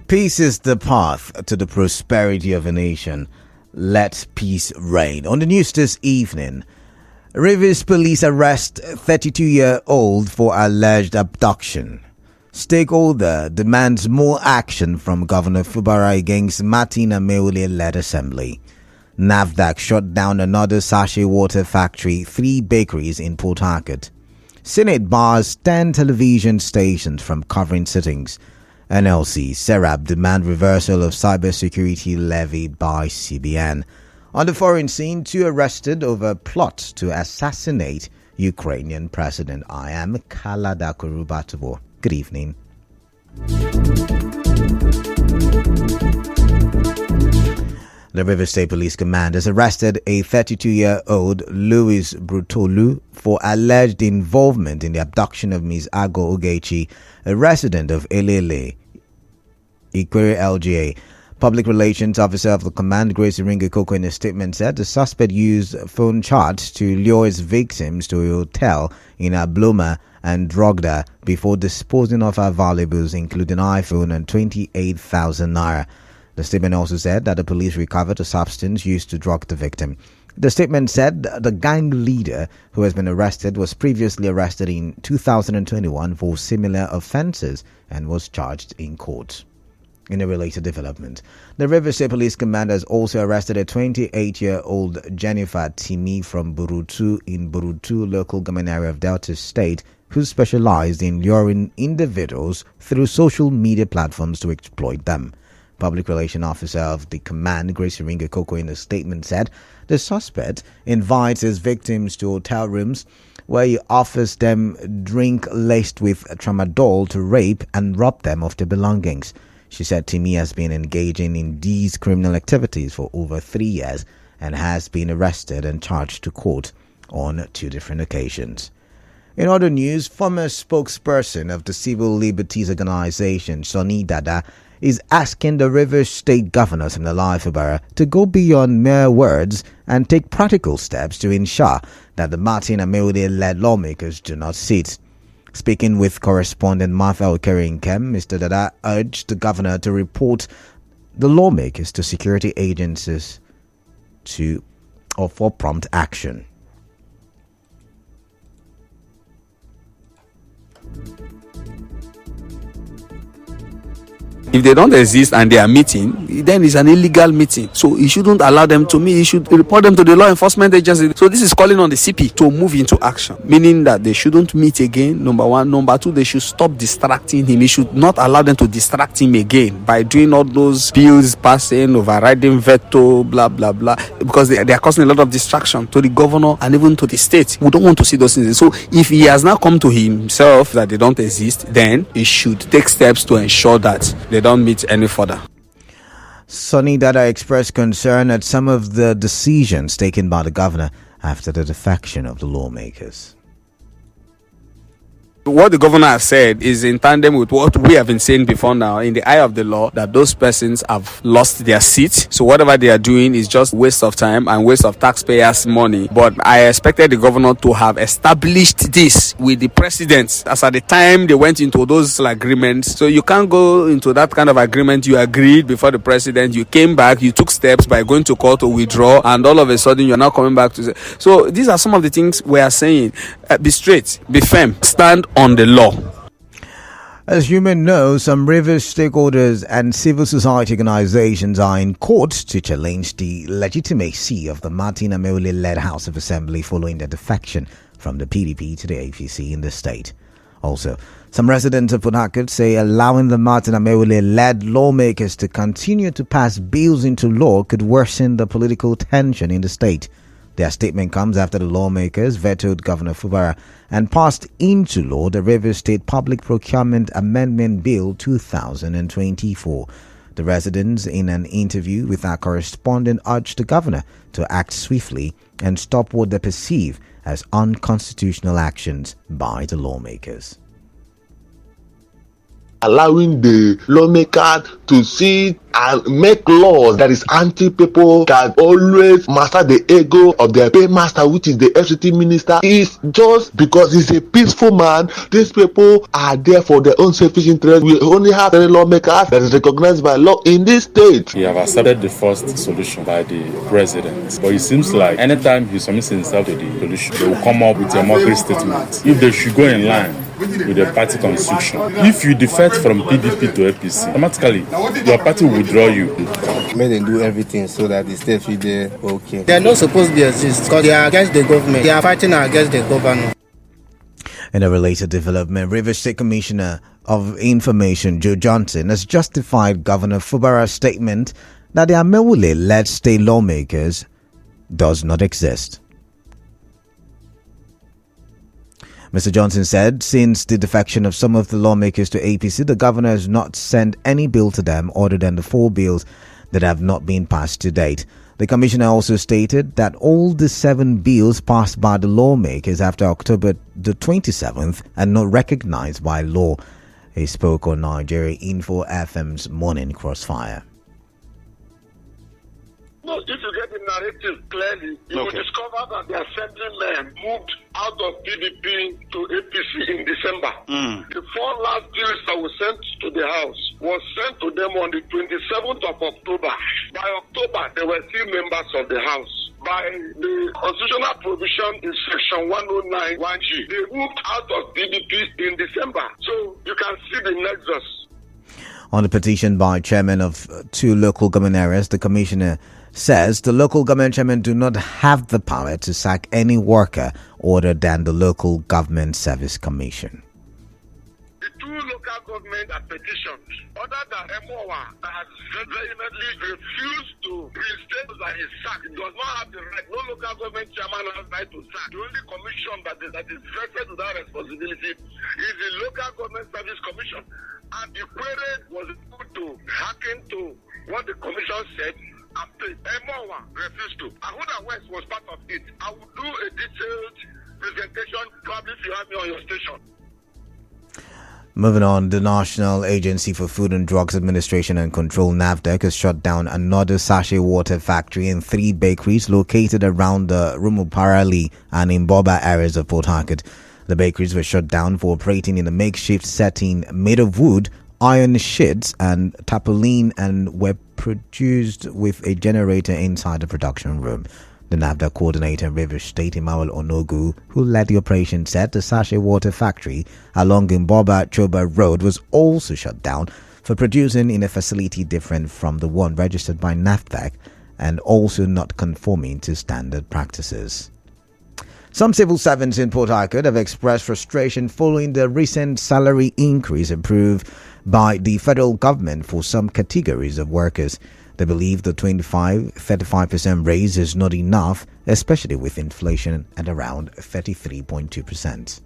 Peace is the path to the prosperity of a nation. Let peace reign. On the news this evening, Rivers police arrest 32-year-old for alleged abduction. Stakeholder demands more action from Governor Fubara against Martin Ameole-led assembly. NAFDAC shut down another sachet water factory, 3 bakeries in Port Harcourt. Senate bars 10 television stations from covering sittings. NLC, Serap demand reversal of cybersecurity levy by CBN. On the foreign scene, 2 arrested over plot to assassinate Ukrainian President. I am Kalada Kurubatovo. Good evening. The Rivers State Police Command has arrested a 32-year-old Louis Brutolu for alleged involvement in the abduction of Ms. Ago Ogechi, a resident of Elele, Ikwere LGA. Public Relations Officer of the Command, Grace Iringekoko, in a statement said the suspect used phone chats to lure his victims to a hotel in Abloma and drugged her before disposing of her valuables, including iPhone and 28,000 naira. The statement also said that the police recovered a substance used to drug the victim. The statement said the gang leader who has been arrested was previously arrested in 2021 for similar offences and was charged in court. In a related development, the Rivers State Police Command has also arrested a 28-year-old Jennifer Timi from Burutu in Burutu local government area of Delta State, who specialized in luring individuals through social media platforms to exploit them. Public Relations Officer of the Command, Grace Iringekoko, in a statement said the suspect invites his victims to hotel rooms where he offers them drink laced with tramadol to rape and rob them of their belongings. She said Timi has been engaging in these criminal activities for over 3 years and has been arrested and charged to court on 2 different occasions. In other news, former spokesperson of the Civil Liberties Organization, Sonny Dada, is asking the Rivers State Governor Siminalayi Fubara to go beyond mere words and take practical steps to ensure that the Martin Ameole-led lawmakers do not sit. Speaking with correspondent Martha Okere-Nkem, Mr. Dada urged the governor to report the lawmakers to security agencies for prompt action. If they don't exist and they are meeting, then it's an illegal meeting. So he shouldn't allow them to meet. He should report them to the law enforcement agency. So this is calling on the CP to move into action, meaning that they shouldn't meet again, number 1. Number 2, they should stop distracting him. He should not allow them to distract him again by doing all those bills passing, overriding veto, blah, blah, blah, because they are causing a lot of distraction to the governor and even to the state. We don't want to see those things. So if he has now come to himself that they don't exist, then he should take steps to ensure that they don't meet any further. Sonny Dada expressed concern at some of the decisions taken by the governor after the defection of the lawmakers. What the governor has said is in tandem with what we have been saying before now, in the eye of the law, that those persons have lost their seat. So whatever they are doing is just waste of time and waste of taxpayers' money. But I expected the governor to have established this with the president as at the time they went into those agreements. So you can't go into that kind of agreement. You agreed before the president, you came back, you took steps by going to court to withdraw, and all of a sudden you're now coming back to say. So these are some of the things we are saying. Be straight, be firm, stand on the law. As you may know, some Rivers stakeholders and civil society organizations are in court to challenge the legitimacy of the Martin Ameole-led House of Assembly following their defection from the PDP to the APC in the state. Also, some residents of Port Harcourt say allowing the Martin Ameole-led lawmakers to continue to pass bills into law could worsen the political tension in the state. Their statement comes after the lawmakers vetoed Governor Fubara and passed into law the Rivers State Public Procurement Amendment Bill 2024. The residents, in an interview with our correspondent, urged the governor to act swiftly and stop what they perceive as unconstitutional actions by the lawmakers. Allowing the lawmaker to sit and make laws that is anti-people, that always master the ego of their paymaster, which is the FCT minister, is just because he's a peaceful man. These people are there for their own selfish interest. We only have any lawmakers that is recognized by law in this state. We have accepted the first solution by the president, but it seems like anytime he submits himself to the solution, they will come up with a mockery statement. If they should go in line with the party constitution, if you defect from PDP to APC, automatically your party will withdraw you. May they do everything so that the state will be okay. They are not supposed to be exist because they are against the government. They are fighting against the governor. In a related development, Rivers State Commissioner of Information Joe Johnson has justified Governor Fubara's statement that the Amewule-led state lawmakers does not exist. Mr. Johnson said since the defection of some of the lawmakers to APC, the governor has not sent any bill to them other than the 4 bills that have not been passed to date. The commissioner also stated that all the 7 bills passed by the lawmakers after October the 27th are not recognized by law. He spoke on Nigeria Info FM's Morning Crossfire. No, if you get the narrative clearly, you will discover that the assembly men moved out of PDP to APC in December. The 4 last bills that were sent to the House was sent to them on the 27th of October. By October, there were 3 members of the House. By the constitutional provision in section 109 1G, they moved out of PDP in December. So you can see the nexus. On the petition by chairman of 2 local government areas, the commissioner says the local government chairman do not have the power to sack any worker other than the Local Government Service Commission. The 2 local government are petitioned, other than MOA, has vehemently refused to reinstate that is sacked. It does not have the right. No local government chairman has the right to sack. The only commission that is vested with that responsibility is the Local Government Service Commission. And the query was able to hearken to what the commission said. MOA refused to. Ahuda West was part of it. I will do a detailed presentation probably if you have me on your station. Moving on, the National Agency for Food and Drugs Administration and Control (NAFDAC) has shut down another sachet water factory and 3 bakeries located around the Rumuparali and Imboba areas of Port Harcourt. The bakeries were shut down for operating in a makeshift setting made of wood, iron sheets and tarpaulin, and were produced with a generator inside the production room. The NAFDAC coordinator in Rivers State, Emmanuel Onogu, who led the operation, said the sachet water factory along Imboba Choba Road was also shut down for producing in a facility different from the one registered by NAFDAC and also not conforming to standard practices. Some civil servants in Port Harcourt have expressed frustration following the recent salary increase approved by the federal government for some categories of workers. They believe the 35% raise is not enough, especially with inflation at around 33.2%.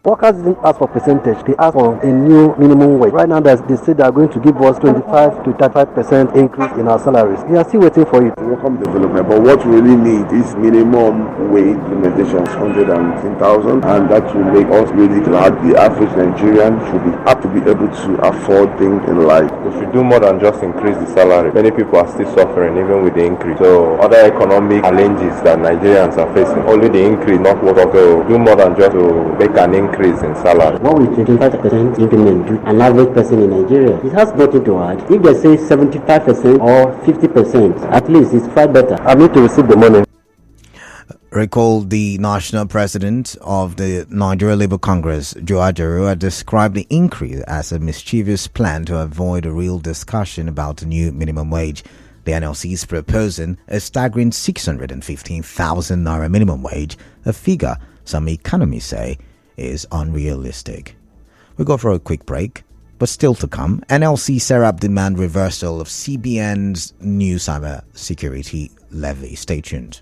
Workers didn't ask for percentage, they asked for a new minimum wage. Right now they say they are going to give us 25 to 35% increase in our salaries. We are still waiting for it. Welcome development, but what we really need is minimum wage implementation, 110,000, and that will make us really glad. The average Nigerian should be up to be able to afford things in life. We should do more than just increase the salary. Many people are still suffering even with the increase. So other economic challenges that Nigerians are facing, only the increase not work. So do more than just to make an increase in salary. What will 25% increment do an average person in Nigeria? It has nothing to add. If they say 75% or 50%, at least it's far better. I need to receive the money. Recall the national president of the Nigeria Labour Congress, Joe Ajaero, had described the increase as a mischievous plan to avoid a real discussion about the new minimum wage. The NLC is proposing a staggering 615,000 naira minimum wage, a figure some economists say is unrealistic. We go for a quick break, but still to come, NLC SERAP demand reversal of CBN's new cyber security levy. Stay tuned.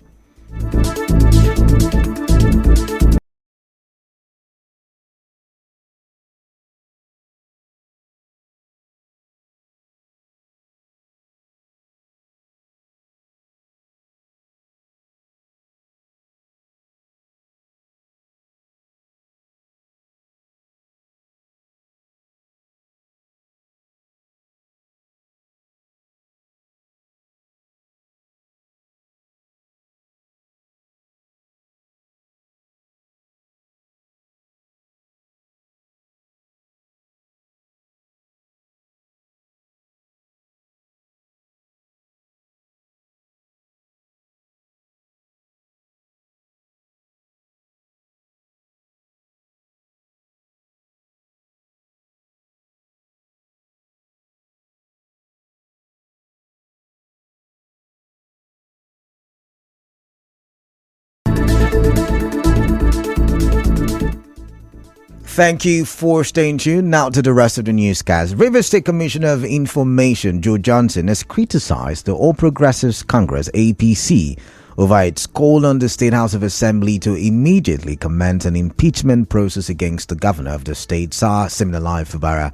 Thank you for staying tuned. Now to the rest of the newscast. Rivers State Commissioner of Information Joe Johnson has criticized the All Progressives Congress APC over its call on the State House of Assembly to immediately commence an impeachment process against the governor of the state, Sir Siminalayi Fubara.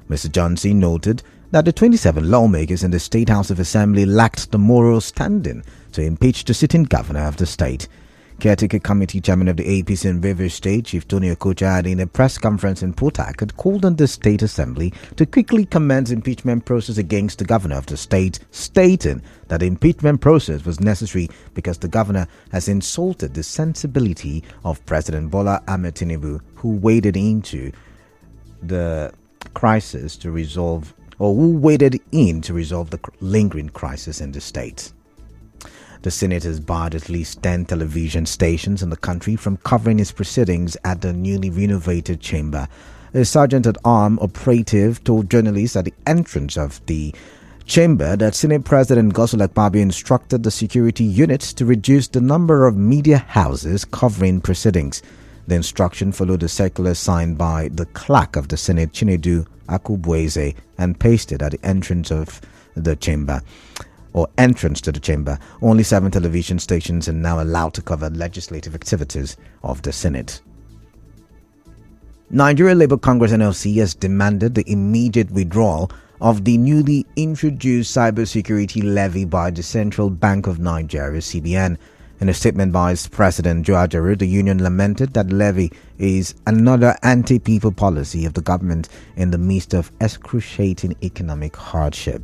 Mr. Johnson noted that the 27 lawmakers in the State House of Assembly lacked the moral standing to impeach the sitting governor of the state. Caretaker Committee Chairman of the APC in Rivers State, Chief Tony Okocha, had in a press conference in Port Harcourt called on the State Assembly to quickly commence impeachment process against the governor of the state, stating that the impeachment process was necessary because the governor has insulted the sensibility of President Bola Ahmed Tinubu, who waded into the crisis to resolve, or who waded in to resolve the lingering crisis in the state. The Senate has barred at least 10 television stations in the country from covering its proceedings at the newly renovated chamber. A sergeant-at-arms operative told journalists at the entrance of the chamber that Senate President Godswill Akpabio instructed the security units to reduce the number of media houses covering proceedings. The instruction followed a circular signed by the clerk of the Senate, Chinedu Akubweze, and pasted at the entrance of the chamber. Or entrance to the chamber. Only 7 television stations are now allowed to cover legislative activities of the Senate. Nigeria Labour Congress NLC has demanded the immediate withdrawal of the newly introduced cybersecurity levy by the Central Bank of Nigeria (CBN). In a statement by its president Joe Ajaero, the union lamented that the levy is another anti-people policy of the government in the midst of excruciating economic hardship.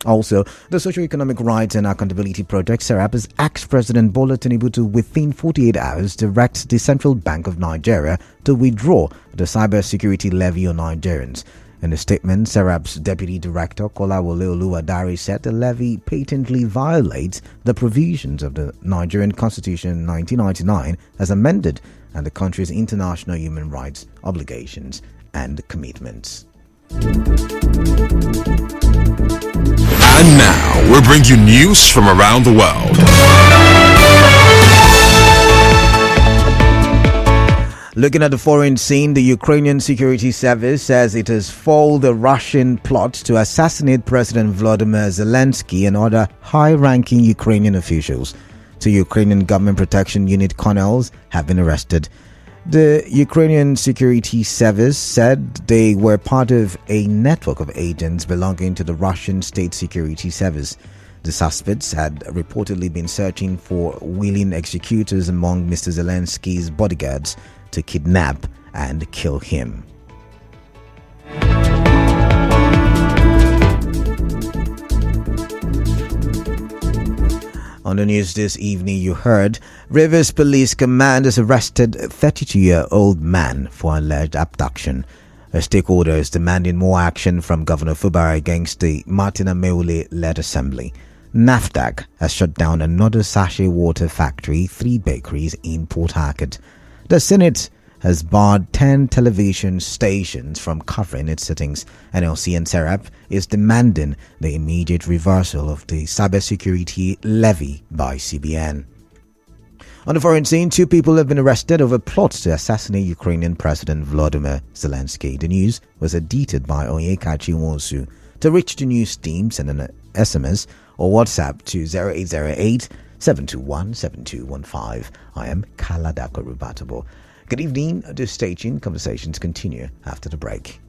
Also, the Socio-Economic Rights and Accountability Project, SERAP, has asked President Bola Tinubu to, within 48 hours, direct the Central Bank of Nigeria to withdraw the cybersecurity levy on Nigerians. In a statement, SERAP's Deputy Director, Kolawole Oluwadare, said the levy patently violates the provisions of the Nigerian Constitution 1999 as amended and the country's international human rights obligations and commitments. And now, we'll bring you news from around the world. Looking at the foreign scene, the Ukrainian Security Service says it has foiled the Russian plot to assassinate President Volodymyr Zelensky and other high-ranking Ukrainian officials. 2 Ukrainian Government Protection Unit colonels have been arrested. The Ukrainian Security Service said they were part of a network of agents belonging to the Russian State Security Service. The suspects had reportedly been searching for willing executors among Mr. Zelensky's bodyguards to kidnap and kill him. On the news this evening, you heard Rivers Police Command has arrested a 32-year-old man for alleged abduction. A stakeholder is demanding more action from Governor Fubara against the Martina Meule-led assembly. NAFDAC has shut down another sachet water factory, 3 bakeries in Port Harcourt. The Senate has barred 10 television stations from covering its sittings. NLC and SERAP is demanding the immediate reversal of the cybersecurity levy by CBN. On the foreign scene, 2 people have been arrested over plots to assassinate Ukrainian President Volodymyr Zelensky. The news was edited by Onyekachi Nwosu. To reach the news team, send an SMS or WhatsApp to 0808 721 7215. I am Kaladako Rubatabo. Good evening. The staging conversations continue after the break.